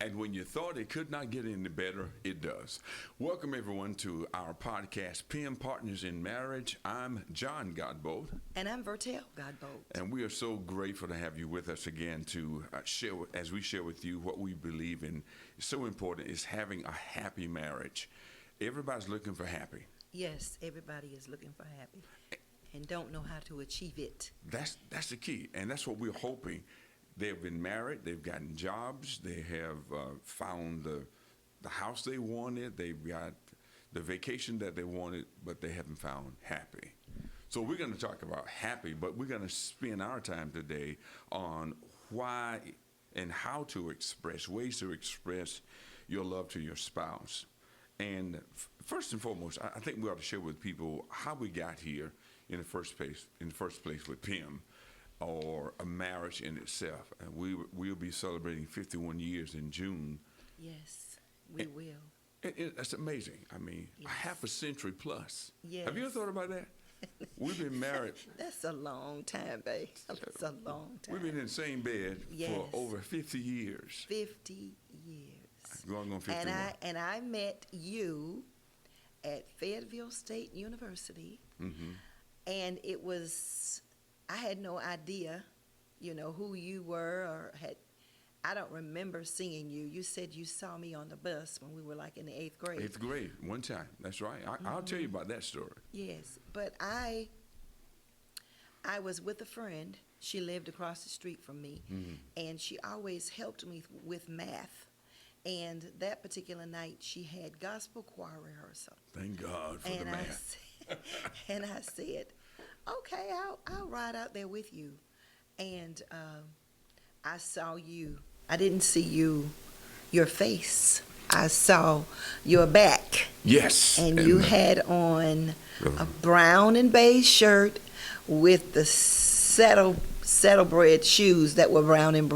And when you thought it could not get any better, it does. Welcome, everyone, to our podcast, PM Partners in Marriage. I'm John Godbolt. And I'm Vertel Godbolt. And we are so grateful to have you with us again to share, as we share with you what we believe in. It's so important is having a happy marriage. Everybody's looking for happy. Yes, everybody is looking for happy and don't know how to achieve it. That's the key, and that's what we're hoping. They've been married, they've gotten jobs, they have found the house they wanted, they've got the vacation that they wanted, but they haven't found happy. So we're going to talk about happy, but we're going to spend our time today on why and how to express, ways to express your love to your spouse. And first and foremost, I think we ought to share with people how we got here in the first place with Pim, or a marriage in itself. And we'll be celebrating 51 years in June. Yes, we will. That's amazing. I mean, Yes. a half a century plus. Yes. Have you ever thought about that? We've been married. That's a long time, babe. That's a long time. We've been in the same bed Yes. for over 50 years. 50 years. Going on 51. And I met you at Fayetteville State University, Mm-hmm. and I had no idea, who you were I don't remember seeing you. You said you saw me on the bus when we were like in the 8th grade. 8th grade, one time. That's right. I'll tell you about that story. Yes, but I was with a friend. She lived across the street from me, Mm-hmm. and she always helped me with math. And that particular night, she had gospel choir rehearsal. Thank God for the math. And I said, okay, I'll ride out there with you. And I saw you. I didn't see your face. I saw your back. Yes. And you had on a brown and beige shirt with the saddlebred shoes that were brown and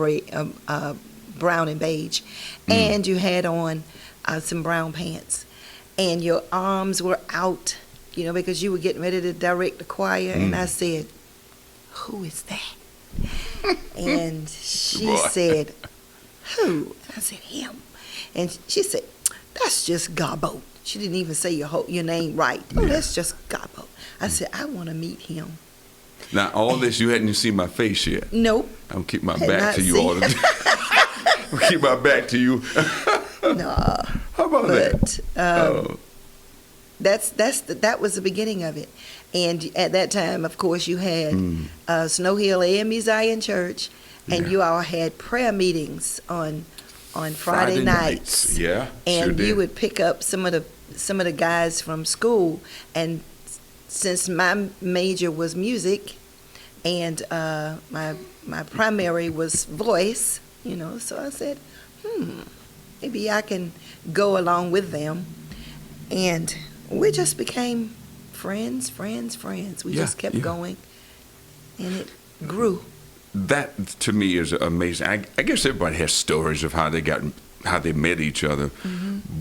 beige. And you had on some brown pants. And your arms were out, because you were getting ready to direct the choir. And I said, who is that? And she said, who? And I said, him. And she said, that's just Godbolt. She didn't even say your name right. Oh, that's just Godbolt. I said, I want to meet him. Now, all this, you hadn't seen my face yet. Nope. I'll keep my Had back not to you seen all the time. I'll keep my back to you. No. How about But that? that was the beginning of it. And at that time, of course, you had Snow Hill AME Zion Church, and you all had prayer meetings on Friday nights. Yeah, And sure did. you would pick up some of the guys from school. And since my major was music, and my primary was voice, so I said, maybe I can go along with them. And we just became friends. We just kept going, and it grew. That to me is amazing. I guess everybody has stories of how they met each other,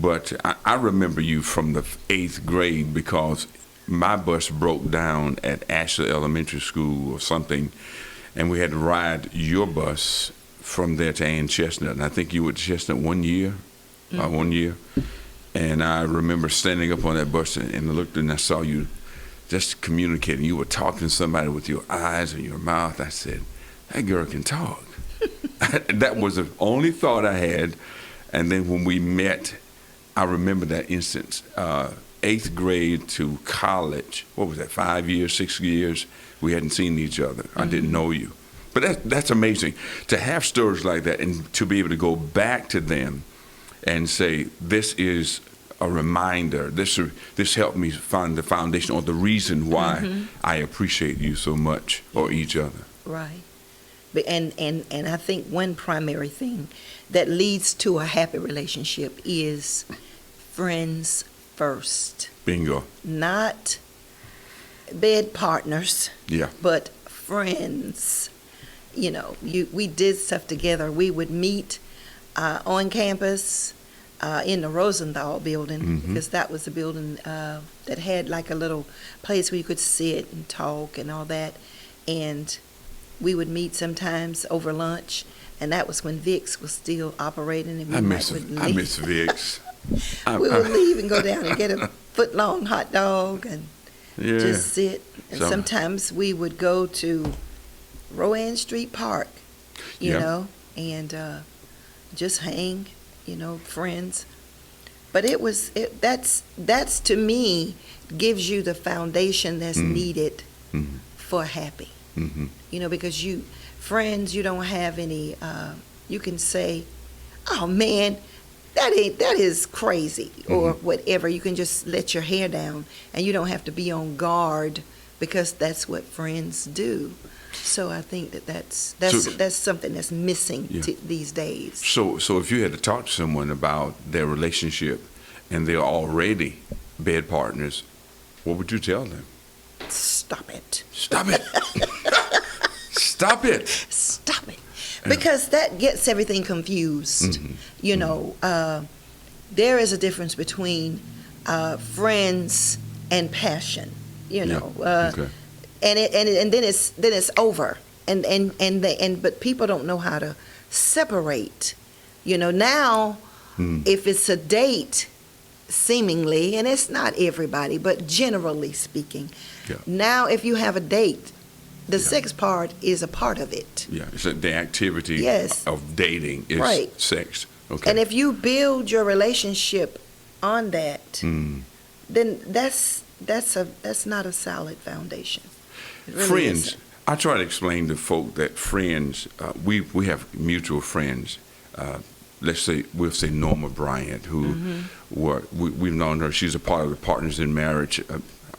but I remember you from the 8th grade because my bus broke down at Ashley Elementary School or something, and we had to ride your bus from there to Ann Chestnut. And I think you were at Chestnut 1 year, 1 year. And I remember standing up on that bus and I looked and I saw you just communicating. You were talking to somebody with your eyes and your mouth. I said, that girl can talk. That was the only thought I had. And then when we met, I remember that instance. 8th grade to college, what was that, 5 years, 6 years? We hadn't seen each other. I didn't know you. But that's amazing to have stories like that and to be able to go back to them and say, this is a reminder. This helped me find the foundation or the reason why I appreciate you so much or each other. Right. And I think one primary thing that leads to a happy relationship is friends first. Bingo. Not bed partners, Yeah. but friends. We did stuff together. We would meet on campus in the Rosenthal building, because that was the building that had like a little place where you could sit and talk and all that. And we would meet sometimes over lunch. and that was when Vicks was still operating, and we I miss would I leave. miss Vicks. We would leave and go down and get a foot-long hot dog and Yeah. just sit. And So- sometimes we would go to Rowan Street Park, you Yep. know, and just hang, friends. But that's to me gives you the foundation that's needed Mhm. for happy. Mhm. Because friends, you don't have any, you can say, oh man, that is crazy, or whatever. You can just let your hair down, and you don't have to be on guard, because that's what friends do. So I think that's something that's missing Yeah. these days. So if you had to talk to someone about their relationship and they're already bed partners, what would you tell them? Stop it. Stop it. Stop it. Stop it. Because that gets everything confused. There is a difference between friends and passion. Okay. And then it's over. But people don't know how to separate. Now, if it's a date, seemingly, and it's not everybody, but generally speaking, Yeah. now if you have a date, the sex part is a part of it. Yeah, it's the activity Yes. of dating is Right. sex. Okay. And if you build your relationship on that, then that's not a solid foundation. It really Friends, isn't. I try to explain to folk that friends, we have mutual friends. We'll say Norma Bryant, who we've known her. She's a part of the Partners in Marriage,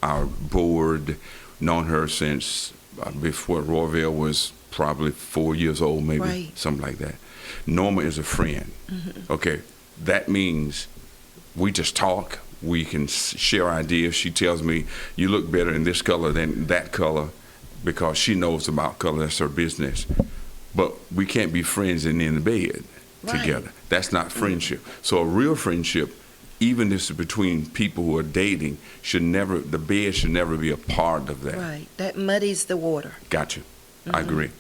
our board. Known her since before Royville was probably 4 years old, maybe Right. something like that. Norma is a friend. Okay, that means we just talk. We can share ideas. She tells me, you look better in this color than that color, because she knows about color. That's her business. But we can't be friends and in the bed Right. together. That's not friendship. So a real friendship, even if it's between people who are dating, the bed should never be a part of that. Right. That muddies the water. Gotcha. I agree.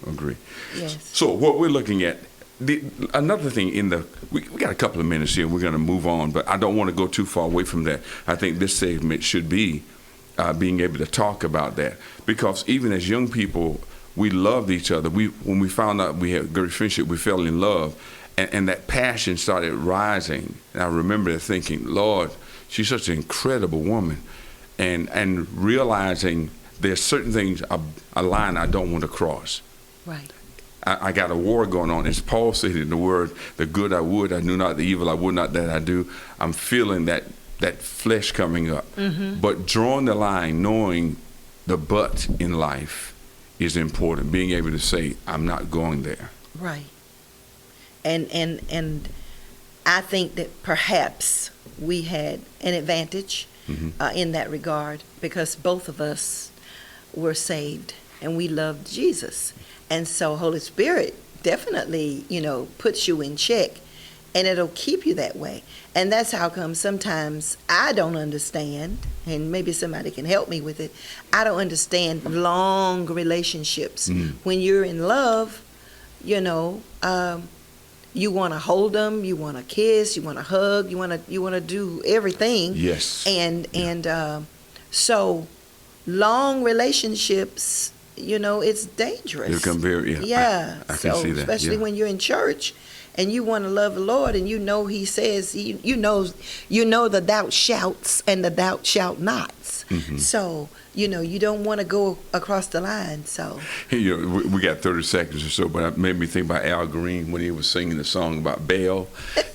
Yes. So what we're looking at, another thing we got a couple of minutes here, and we're going to move on, but I don't want to go too far away from that. I think this segment should be being able to talk about that, because even as young people, we loved each other. When we found out we had great friendship, we fell in love, and that passion started rising. And I remember thinking, Lord, she's such an incredible woman, and realizing there's certain things, a line I don't want to cross. Right. I got a war going on. As Paul said in the word, the good I would, I knew not, the evil I would not that I do. I'm feeling that flesh coming up. But drawing the line, knowing the but in life is important. Being able to say, I'm not going there. Right. And I think that perhaps we had an advantage in that regard, because both of us were saved and we loved Jesus. And so Holy Spirit definitely, puts you in check, and it'll keep you that way. And that's how come sometimes I don't understand, and maybe somebody can help me with it. I don't understand long relationships. When you're in love, you want to hold them, you want to kiss, you want to hug, you want to do everything. Yes. And so long relationships, it's dangerous. It become very, I can see that. Especially when you're in church and you want to love the Lord, and He says, you know the thou shouts and the thou shalt nots. So, you don't want to go across the line. So, we got 30 seconds or so, but it made me think about Al Green when he was singing the song about Baal.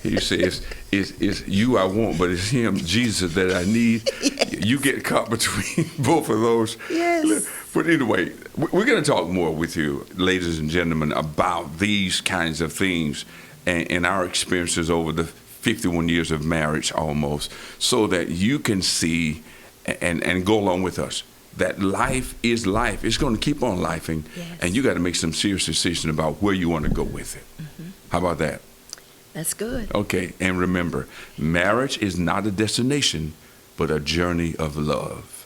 He says, it's you I want, but it's him, Jesus, that I need. Yes. You get caught between both of those. Yes. But anyway, we're going to talk more with you, ladies and gentlemen, about these kinds of things and our experiences over the 51 years of marriage almost, so that you can see and go along with us that life is life. It's going to keep on lifing, and you got to make some serious decision about where you want to go with it. How about that? that's good. Okay, and remember, marriage is not a destination, but a journey of love.